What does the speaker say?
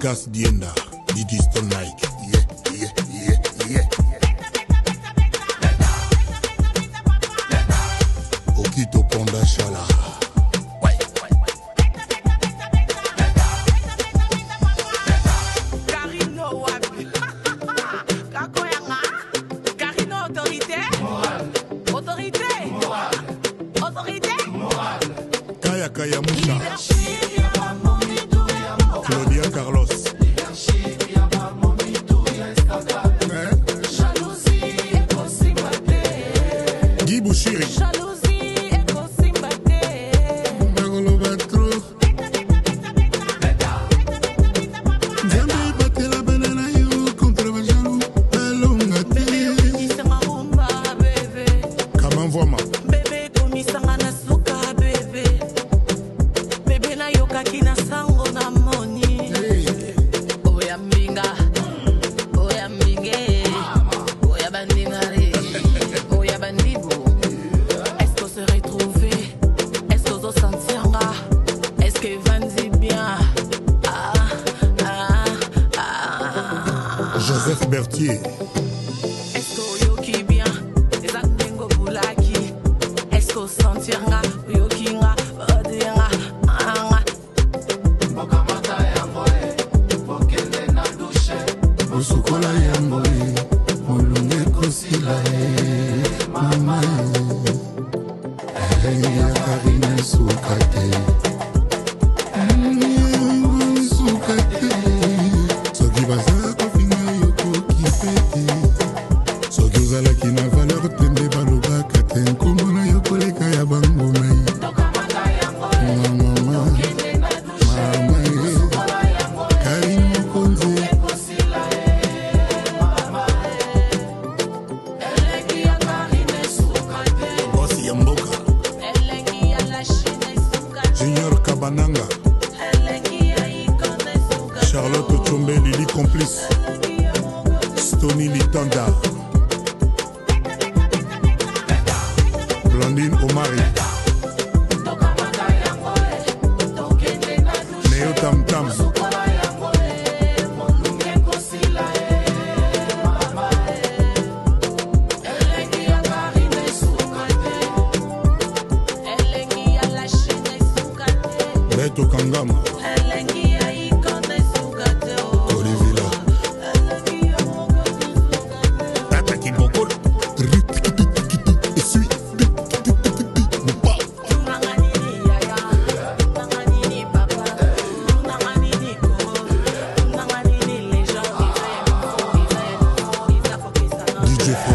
Gas Dienda, Didi Stone Nike. Yeah. Okito Ponda Chala. Carine Carine Autorité. Autorité. Autorité. Kaya Moussa. Claudia Carlos. Guy Bouchiri. Joseph Berthier. Est-ce que yoki bien, les atengo bulaki. Est-ce que sentiranga, yokinga, odinga, Mokamata yangoe, pokele na douche. Usukola yangoe, molunge kosila mama. Ya Carine sukate. Sukate. Soki baza kofinga yoko kipete. Soki ozalaki na valeur tembe balobaka te nkombo na yo koleka ya bango mai. Mama Carine Mokonzi. Bosi ya mboka. Junior Kabananga. Charlotte Chombe, Lili Complice. Stony Litanda. Blondine Omari. Neo Tam Tam. Beto Kangama. Olivila. Tata Kibokol. Essuie. DJ